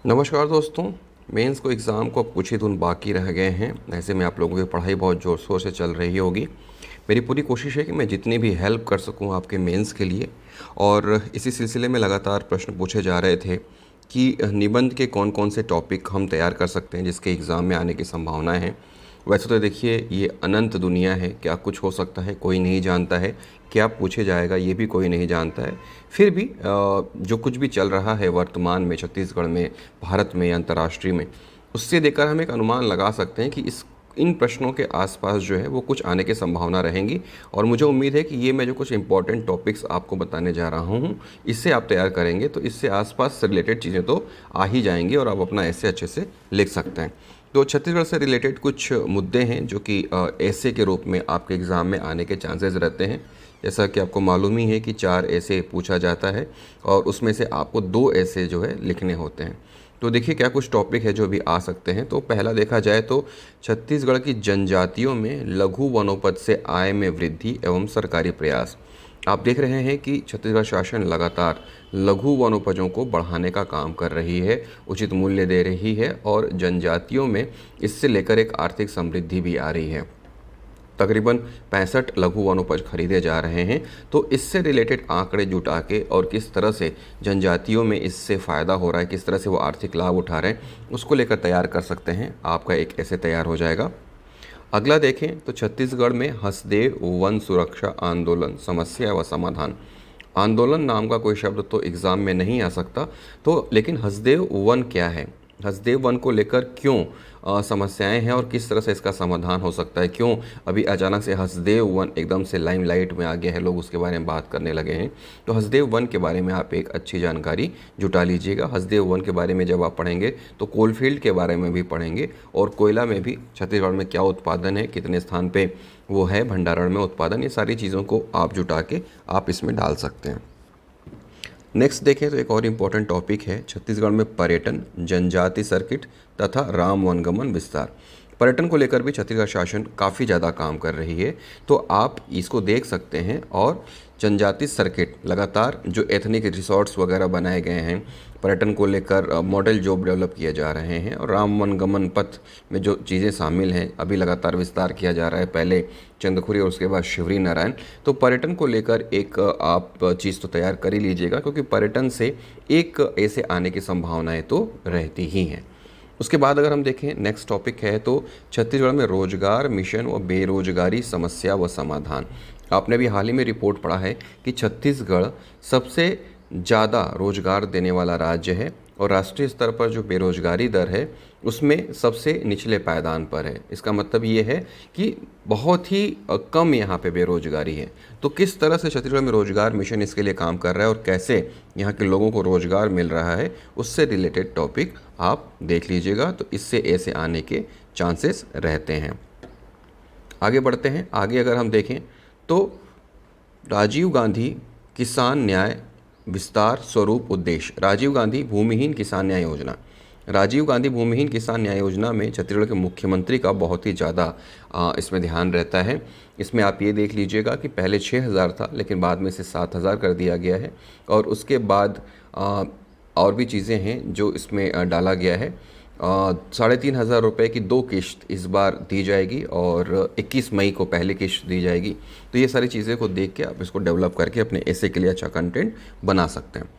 नमस्कार दोस्तों। मेंस को एग्ज़ाम को अब कुछ ही दिन बाकी रह गए हैं। ऐसे में आप लोगों की पढ़ाई बहुत ज़ोर शोर से चल रही होगी। मेरी पूरी कोशिश है कि मैं जितनी भी हेल्प कर सकूं आपके मेंस के लिए। और इसी सिलसिले में लगातार प्रश्न पूछे जा रहे थे कि निबंध के कौन कौन से टॉपिक हम तैयार कर सकते हैं जिसके एग्ज़ाम में आने की संभावनाएं हैं। वैसे तो देखिए, ये अनंत दुनिया है, क्या कुछ हो सकता है कोई नहीं जानता है, क्या पूछे जाएगा ये भी कोई नहीं जानता है। फिर भी जो कुछ भी चल रहा है वर्तमान में छत्तीसगढ़ में, भारत में या अंतर्राष्ट्रीय में, उससे देखकर हम एक अनुमान लगा सकते हैं कि इस इन प्रश्नों के आसपास जो है वो कुछ आने की संभावना रहेंगी। और मुझे उम्मीद है कि ये मैं जो कुछ इंपॉर्टेंट टॉपिक्स आपको बताने जा रहा हूँ, इससे आप तैयार करेंगे तो इससे आसपास से रिलेटेड चीज़ें तो आ ही जाएंगी और आप अपना ऐसे अच्छे से लिख सकते हैं। तो छत्तीसगढ़ से रिलेटेड कुछ मुद्दे हैं जो कि ऐसे के रूप में आपके एग्ज़ाम में आने के चांसेस रहते हैं। जैसा कि आपको मालूम ही है कि 4 ऐसे पूछा जाता है और उसमें से आपको 2 ऐसे जो है लिखने होते हैं। तो देखिए क्या कुछ टॉपिक है जो भी आ सकते हैं। तो पहला देखा जाए तो छत्तीसगढ़ की जनजातियों में लघु वनोपज से आय में वृद्धि एवं सरकारी प्रयास। आप देख रहे हैं कि छत्तीसगढ़ शासन लगातार लघु वनोपजों को बढ़ाने का काम कर रही है, उचित मूल्य दे रही है और जनजातियों में इससे लेकर एक आर्थिक समृद्धि भी आ रही है। तकरीबन 65 लघु वनोपज खरीदे जा रहे हैं। तो इससे रिलेटेड आंकड़े जुटा के और किस तरह से जनजातियों में इससे फ़ायदा हो रहा है, किस तरह से वो आर्थिक लाभ उठा रहे हैं, उसको लेकर तैयार कर सकते हैं। आपका एक ऐसे तैयार हो जाएगा। अगला देखें तो छत्तीसगढ़ में हसदेव वन सुरक्षा आंदोलन समस्या व समाधान। आंदोलन नाम का कोई शब्द तो एग्ज़ाम में नहीं आ सकता, तो लेकिन हसदेव वन क्या है, हसदेव वन को लेकर क्यों समस्याएं हैं और किस तरह से इसका समाधान हो सकता है, क्यों अभी अचानक से हसदेव वन एकदम से लाइमलाइट में आ गया है, लोग उसके बारे में बात करने लगे हैं। तो हसदेव वन के बारे में आप एक अच्छी जानकारी जुटा लीजिएगा। हसदेव वन के बारे में जब आप पढ़ेंगे तो कोलफील्ड के बारे में भी पढ़ेंगे और कोयला में भी छत्तीसगढ़ में क्या उत्पादन है, कितने स्थान पे वो है भंडारण में उत्पादन, ये सारी चीज़ों को आप जुटा के आप इसमें डाल सकते हैं। नेक्स्ट देखें तो एक और इम्पॉर्टेंट टॉपिक है छत्तीसगढ़ में पर्यटन, जनजाति सर्किट तथा राम वनगमन विस्तार। पर्यटन को लेकर भी छत्तीसगढ़ शासन काफ़ी ज़्यादा काम कर रही है, तो आप इसको देख सकते हैं। और जनजाति सर्किट लगातार जो एथनिक रिसोर्ट्स वगैरह बनाए गए हैं, पर्यटन को लेकर मॉडल जॉब डेवलप किए जा रहे हैं और राम वनगमन पथ में जो चीज़ें शामिल हैं अभी लगातार विस्तार किया जा रहा है, पहले चंदखुरी और उसके बाद शिवरी नारायण। तो पर्यटन को लेकर एक आप चीज़ तो तैयार कर ही लीजिएगा, क्योंकि पर्यटन से एक ऐसे आने की संभावनाएं तो रहती ही हैं। उसके बाद अगर हम देखें नेक्स्ट टॉपिक है तो छत्तीसगढ़ में रोजगार मिशन व बेरोजगारी समस्या व समाधान। आपने भी हाल ही में रिपोर्ट पढ़ा है कि छत्तीसगढ़ सबसे ज़्यादा रोजगार देने वाला राज्य है और राष्ट्रीय स्तर पर जो बेरोजगारी दर है उसमें सबसे निचले पायदान पर है। इसका मतलब ये है कि बहुत ही कम यहाँ पे बेरोजगारी है। तो किस तरह से छत्तीसगढ़ में रोजगार मिशन इसके लिए काम कर रहा है और कैसे यहाँ के लोगों को रोजगार मिल रहा है, उससे रिलेटेड टॉपिक आप देख लीजिएगा। तो इससे ऐसे आने के चांसेस रहते हैं। आगे बढ़ते हैं। आगे अगर हम देखें तो राजीव गांधी किसान न्याय विस्तार स्वरूप उद्देश्य। राजीव गांधी भूमिहीन किसान न्याय योजना। राजीव गांधी भूमिहीन किसान न्याय योजना में छत्तीसगढ़ के मुख्यमंत्री का बहुत ही ज़्यादा इसमें ध्यान रहता है। इसमें आप ये देख लीजिएगा कि पहले 6,000 था, लेकिन बाद में इसे 7,000 कर दिया गया है। और उसके बाद और भी चीज़ें हैं जो इसमें डाला गया है। 3,500 रुपये की 2 किश्त इस बार दी जाएगी और 21 मई को पहली किश्त दी जाएगी। तो ये सारी चीज़ें को देख के आप इसको डेवलप करके अपने ऐसे के लिए अच्छा कंटेंट बना सकते हैं।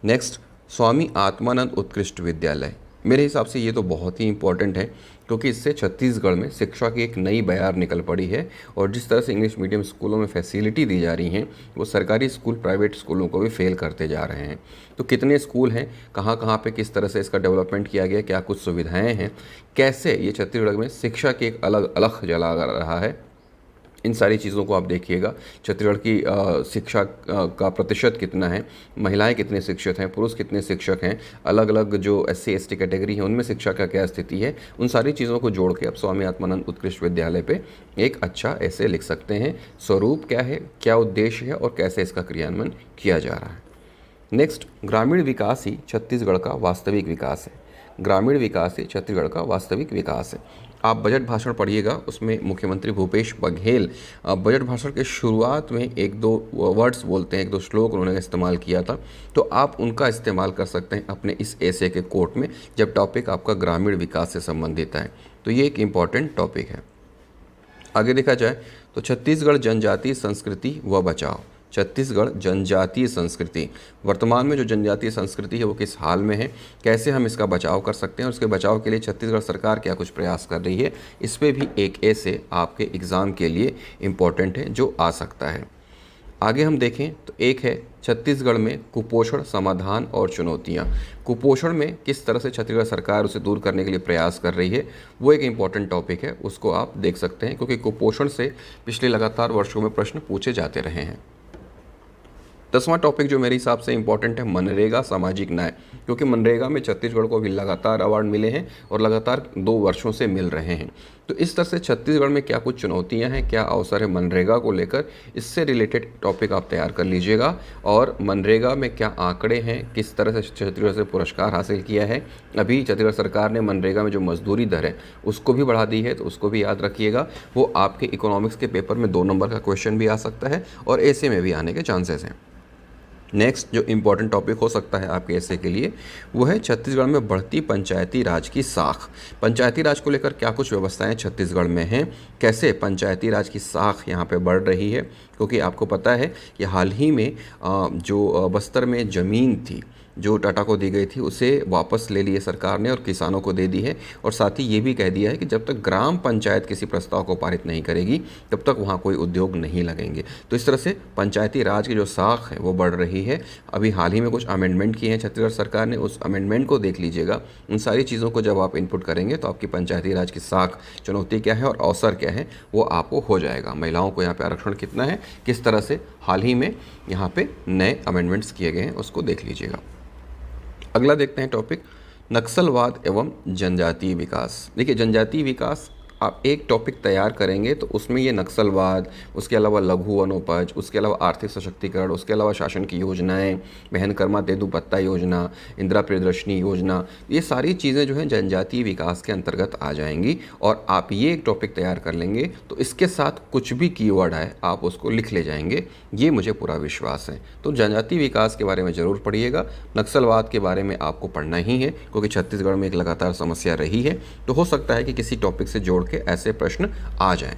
नेक्स्ट, स्वामी आत्मानंद उत्कृष्ट विद्यालय। मेरे हिसाब से ये तो बहुत ही इंपॉर्टेंट है, क्योंकि इससे छत्तीसगढ़ में शिक्षा की एक नई बयार निकल पड़ी है। और जिस तरह से इंग्लिश मीडियम स्कूलों में फैसिलिटी दी जा रही हैं, वो सरकारी स्कूल प्राइवेट स्कूलों को भी फेल करते जा रहे हैं। तो कितने स्कूल हैं, कहाँ कहाँ पे किस तरह से इसका डेवलपमेंट किया गया, क्या कुछ सुविधाएं हैं, कैसे ये छत्तीसगढ़ में शिक्षा की एक अलग अलग जला रहा है, इन सारी चीज़ों को आप देखिएगा। छत्तीसगढ़ की शिक्षा का प्रतिशत कितना है, महिलाएं कितने शिक्षित हैं, पुरुष कितने शिक्षक हैं, अलग अलग जो SC ST कैटेगरी है उनमें शिक्षा का क्या स्थिति है, उन सारी चीज़ों को जोड़ के आप स्वामी आत्मानंद उत्कृष्ट विद्यालय पे एक अच्छा ऐसे लिख सकते हैं। स्वरूप क्या है, क्या उद्देश्य है और कैसे इसका क्रियान्वयन किया जा रहा है। नेक्स्ट, ग्रामीण विकास ही छत्तीसगढ़ का वास्तविक विकास है। ग्रामीण विकास ही छत्तीसगढ़ का वास्तविक विकास है। आप बजट भाषण पढ़िएगा, उसमें मुख्यमंत्री भूपेश बघेल बजट भाषण के शुरुआत में एक दो वर्ड्स बोलते हैं, एक दो श्लोक उन्होंने इस्तेमाल किया था, तो आप उनका इस्तेमाल कर सकते हैं अपने इस एसे के कोट में जब टॉपिक आपका ग्रामीण विकास से संबंधित है। तो ये एक इम्पॉर्टेंट टॉपिक है। आगे देखा जाए तो छत्तीसगढ़ जनजातीय संस्कृति व बचाव। छत्तीसगढ़ जनजातीय संस्कृति, वर्तमान में जो जनजातीय संस्कृति है वो किस हाल में है, कैसे हम इसका बचाव कर सकते हैं और उसके बचाव के लिए छत्तीसगढ़ सरकार क्या कुछ प्रयास कर रही है, इस पर भी एक ऐसे आपके एग्ज़ाम के लिए इम्पॉर्टेंट है जो आ सकता है। आगे हम देखें तो एक है छत्तीसगढ़ में कुपोषण समाधान और चुनौतियां। कुपोषण में किस तरह से छत्तीसगढ़ सरकार उसे दूर करने के लिए प्रयास कर रही है, वो एक इम्पॉर्टेंट टॉपिक है, उसको आप देख सकते हैं, क्योंकि कुपोषण से पिछले लगातार वर्षों में प्रश्न पूछे जाते रहे हैं। 10वां टॉपिक जो मेरे हिसाब से इम्पॉर्टेंट है, मनरेगा सामाजिक न्याय, क्योंकि मनरेगा में छत्तीसगढ़ को अभी लगातार अवार्ड मिले हैं और लगातार 2 वर्षों से मिल रहे हैं। तो इस तरह से छत्तीसगढ़ में क्या कुछ चुनौतियां हैं, क्या अवसर है मनरेगा को लेकर, इससे रिलेटेड टॉपिक आप तैयार कर लीजिएगा। और मनरेगा में क्या आंकड़े हैं, किस तरह से छत्तीसगढ़ से पुरस्कार हासिल किया है। अभी छत्तीसगढ़ सरकार ने मनरेगा में जो मजदूरी दर है उसको भी बढ़ा दी है, तो उसको भी याद रखिएगा। वो आपके इकोनॉमिक्स के पेपर में 2 नंबर का क्वेश्चन भी आ सकता है और ऐसे में भी आने के चांसेस हैं। नेक्स्ट जो इम्पॉर्टेंट टॉपिक हो सकता है आपके ऐसे के लिए, वो है छत्तीसगढ़ में बढ़ती पंचायती राज की साख। पंचायती राज को लेकर क्या कुछ व्यवस्थाएं छत्तीसगढ़ में हैं, कैसे पंचायती राज की साख यहाँ पे बढ़ रही है, क्योंकि आपको पता है कि हाल ही में जो बस्तर में ज़मीन थी जो टाटा को दी गई थी उसे वापस ले लिए सरकार ने और किसानों को दे दी है, और साथ ही ये भी कह दिया है कि जब तक ग्राम पंचायत किसी प्रस्ताव को पारित नहीं करेगी तब तक वहाँ कोई उद्योग नहीं लगेंगे। तो इस तरह से पंचायती राज की जो साख है वो बढ़ रही है। अभी हाल ही में कुछ अमेंडमेंट किए हैं छत्तीसगढ़ सरकार ने, उस अमेंडमेंट को देख लीजिएगा। उन सारी चीज़ों को जब आप इनपुट करेंगे तो आपकी पंचायती राज की साख, चुनौती क्या है और अवसर क्या है, वो आपको हो जाएगा। महिलाओं को यहाँ पर आरक्षण कितना है, किस तरह से हाल ही में यहाँ पे नए अमेंडमेंट्स किए गए हैं, उसको देख लीजिएगा। अगला देखते हैं टॉपिक, नक्सलवाद एवं जनजातीय विकास। देखिए जनजातीय विकास आप एक टॉपिक तैयार करेंगे तो उसमें ये नक्सलवाद, उसके अलावा लघु वनोपज, उसके अलावा आर्थिक सशक्तिकरण, उसके अलावा शासन की योजनाएं, बहन कर्मा तेंदू पत्ता योजना, इंदिरा प्रियदर्शनी योजना, ये सारी चीज़ें जो हैं जनजातीय विकास के अंतर्गत आ जाएंगी। और आप ये एक टॉपिक तैयार कर लेंगे तो इसके साथ कुछ भी कीवर्ड आए आप उसको लिख ले जाएंगे, ये मुझे पूरा विश्वास है। तो जनजातीय विकास के बारे में ज़रूर पढ़िएगा। नक्सलवाद के बारे में आपको पढ़ना ही है, क्योंकि छत्तीसगढ़ में एक लगातार समस्या रही है, तो हो सकता है कि किसी टॉपिक से जोड़ ऐसे प्रश्न आ जाएं।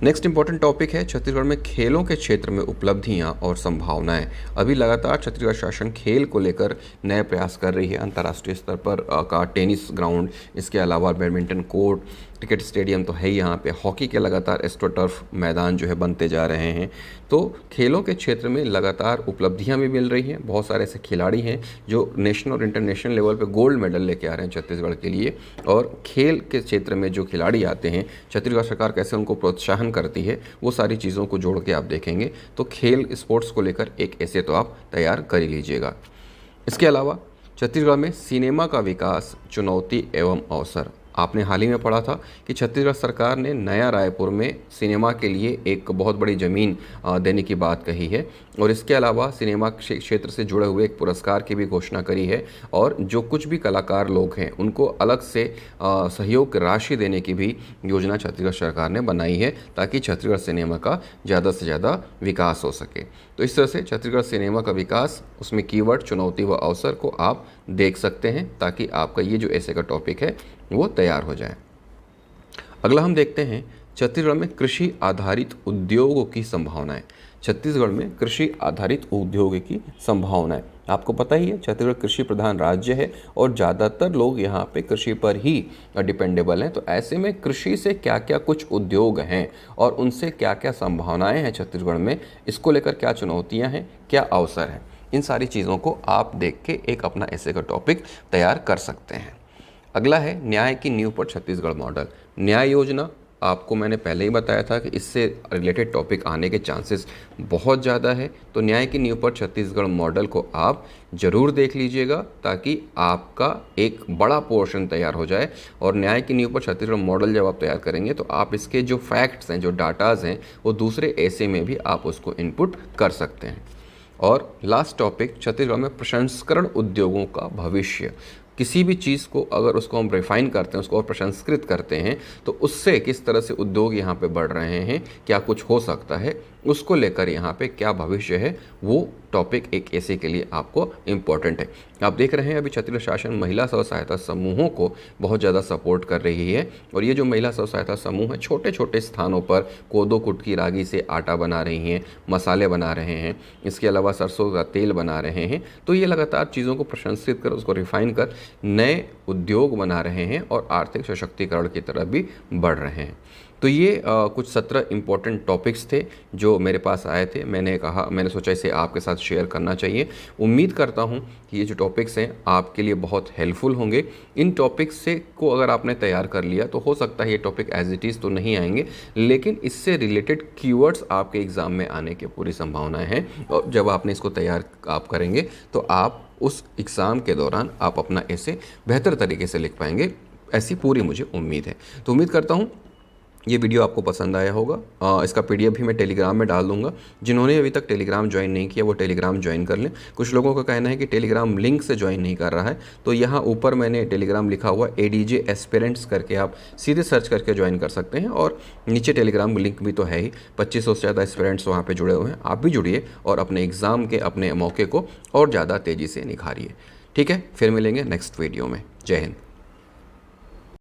नेक्स्ट इंपॉर्टेंट टॉपिक है छत्तीसगढ़ में खेलों के क्षेत्र में उपलब्धियां और संभावनाएं। अभी लगातार छत्तीसगढ़ शासन खेल को लेकर नए प्रयास कर रही है। अंतर्राष्ट्रीय स्तर पर का टेनिस ग्राउंड, इसके अलावा बैडमिंटन कोर्ट, क्रिकेट स्टेडियम तो है ही यहाँ पे, हॉकी के लगातार एस्ट्रोटर्फ मैदान जो है बनते जा रहे हैं। तो खेलों के क्षेत्र में लगातार उपलब्धियां भी मिल रही हैं। बहुत सारे ऐसे खिलाड़ी हैं जो नेशनल और इंटरनेशनल लेवल पे गोल्ड मेडल लेके आ रहे हैं छत्तीसगढ़ के लिए। और खेल के क्षेत्र में जो खिलाड़ी आते हैं, छत्तीसगढ़ सरकार कैसे उनको प्रोत्साहन करती है, वो सारी चीज़ों को जोड़ के आप देखेंगे तो खेल स्पोर्ट्स को लेकर एक ऐसे तो आप तैयार कर ही लीजिएगा। इसके अलावा छत्तीसगढ़ में सिनेमा का विकास, चुनौती एवं अवसर। आपने हाल ही में पढ़ा था कि छत्तीसगढ़ सरकार ने नया रायपुर में सिनेमा के लिए एक बहुत बड़ी ज़मीन देने की बात कही है, और इसके अलावा सिनेमा क्षेत्र से जुड़े हुए एक पुरस्कार की भी घोषणा करी है। और जो कुछ भी कलाकार लोग हैं उनको अलग से सहयोग राशि देने की भी योजना छत्तीसगढ़ सरकार ने बनाई है, ताकि छत्तीसगढ़ सिनेमा का ज़्यादा से ज़्यादा विकास हो सके। तो इस तरह से छत्तीसगढ़ सिनेमा का विकास, उसमें कीवर्ड चुनौती व अवसर को आप देख सकते हैं, ताकि आपका ये जो ऐसे का टॉपिक है वो तैयार हो जाए। अगला हम देखते हैं छत्तीसगढ़ में कृषि आधारित उद्योगों की संभावनाएं। छत्तीसगढ़ में कृषि आधारित उद्योग की संभावनाएं, आपको पता ही है छत्तीसगढ़ कृषि प्रधान राज्य है और ज़्यादातर लोग यहाँ पे कृषि पर ही डिपेंडेबल हैं। तो ऐसे में कृषि से क्या क्या कुछ उद्योग हैं और उनसे क्या क्या संभावनाएं हैं छत्तीसगढ़ में, इसको लेकर क्या चुनौतियाँ हैं, क्या अवसर हैं, इन सारी चीज़ों को आप देख के एक अपना ऐसे का टॉपिक तैयार कर सकते हैं। अगला है न्याय की नींव पर छत्तीसगढ़ मॉडल। न्याय योजना आपको मैंने पहले ही बताया था कि इससे रिलेटेड टॉपिक आने के चांसेस बहुत ज़्यादा है। तो न्याय की नींव पर छत्तीसगढ़ मॉडल को आप ज़रूर देख लीजिएगा, ताकि आपका एक बड़ा पोर्शन तैयार हो जाए। और न्याय की नींव पर छत्तीसगढ़ मॉडल जब आप तैयार करेंगे तो आप इसके जो फैक्ट्स हैं, जो डाटाज़ हैं, वो दूसरे ऐसे में भी आप उसको इनपुट कर सकते हैं। और लास्ट टॉपिक, छत्तीसगढ़ में प्रसंस्करण उद्योगों का भविष्य। किसी भी चीज़ को अगर उसको हम रिफाइन करते हैं, उसको और प्रसंस्कृत करते हैं, तो उससे किस तरह से उद्योग यहाँ पे बढ़ रहे हैं, क्या कुछ हो सकता है, उसको लेकर यहाँ पे क्या भविष्य है, वो टॉपिक एक ऐसे के लिए आपको इम्पोर्टेंट है। आप देख रहे हैं अभी छत्तीसगढ़ शासन महिला स्व सहायता समूहों को बहुत ज़्यादा सपोर्ट कर रही है, और ये जो महिला स्व सहायता समूह है छोटे छोटे स्थानों पर कोदो कुटकी रागी से आटा बना रही हैं, मसाले बना रहे हैं, इसके अलावा सरसों का तेल बना रहे हैं। तो ये लगातार चीज़ों को प्रशंसित कर, उसको रिफाइन कर नए उद्योग बना रहे हैं और आर्थिक सशक्तिकरण की तरफ भी बढ़ रहे हैं। तो ये कुछ 17 इम्पोर्टेंट टॉपिक्स थे जो मेरे पास आए थे। मैंने सोचा इसे आपके साथ शेयर करना चाहिए। उम्मीद करता हूँ कि ये जो टॉपिक्स हैं आपके लिए बहुत हेल्पफुल होंगे। इन टॉपिक्स से को अगर आपने तैयार कर लिया तो हो सकता है ये टॉपिक एज इट इज़ तो नहीं आएंगे, लेकिन इससे रिलेटेड कीवर्ड्स आपके एग्ज़ाम में आने की पूरी संभावनाएँ हैं। और जब आपने इसको तैयार आप करेंगे तो आप उस एग्ज़ाम के दौरान आप अपना ऐसे बेहतर तरीके से लिख पाएंगे, ऐसी पूरी मुझे उम्मीद है। तो उम्मीद करता हूँ ये वीडियो आपको पसंद आया होगा। इसका पीडीएफ भी मैं टेलीग्राम में डाल दूंगा। जिन्होंने अभी तक टेलीग्राम ज्वाइन नहीं किया वो टेलीग्राम ज्वाइन कर लें। कुछ लोगों का कहना है कि टेलीग्राम लिंक से ज्वाइन नहीं कर रहा है, तो यहाँ ऊपर मैंने टेलीग्राम लिखा हुआ ADJ एस्पिरेंट्स करके आप सीधे सर्च करके ज्वाइन कर सकते हैं, और नीचे टेलीग्राम लिंक भी तो है ही। 2500 से ज़्यादा एस्पिरेंट्स वहाँ पर जुड़े हुए हैं। आप भी जुड़िए और अपने एग्ज़ाम के अपने मौके को और ज़्यादा तेज़ी से निखारिए। ठीक है, फिर मिलेंगे नेक्स्ट वीडियो में। जय हिंद।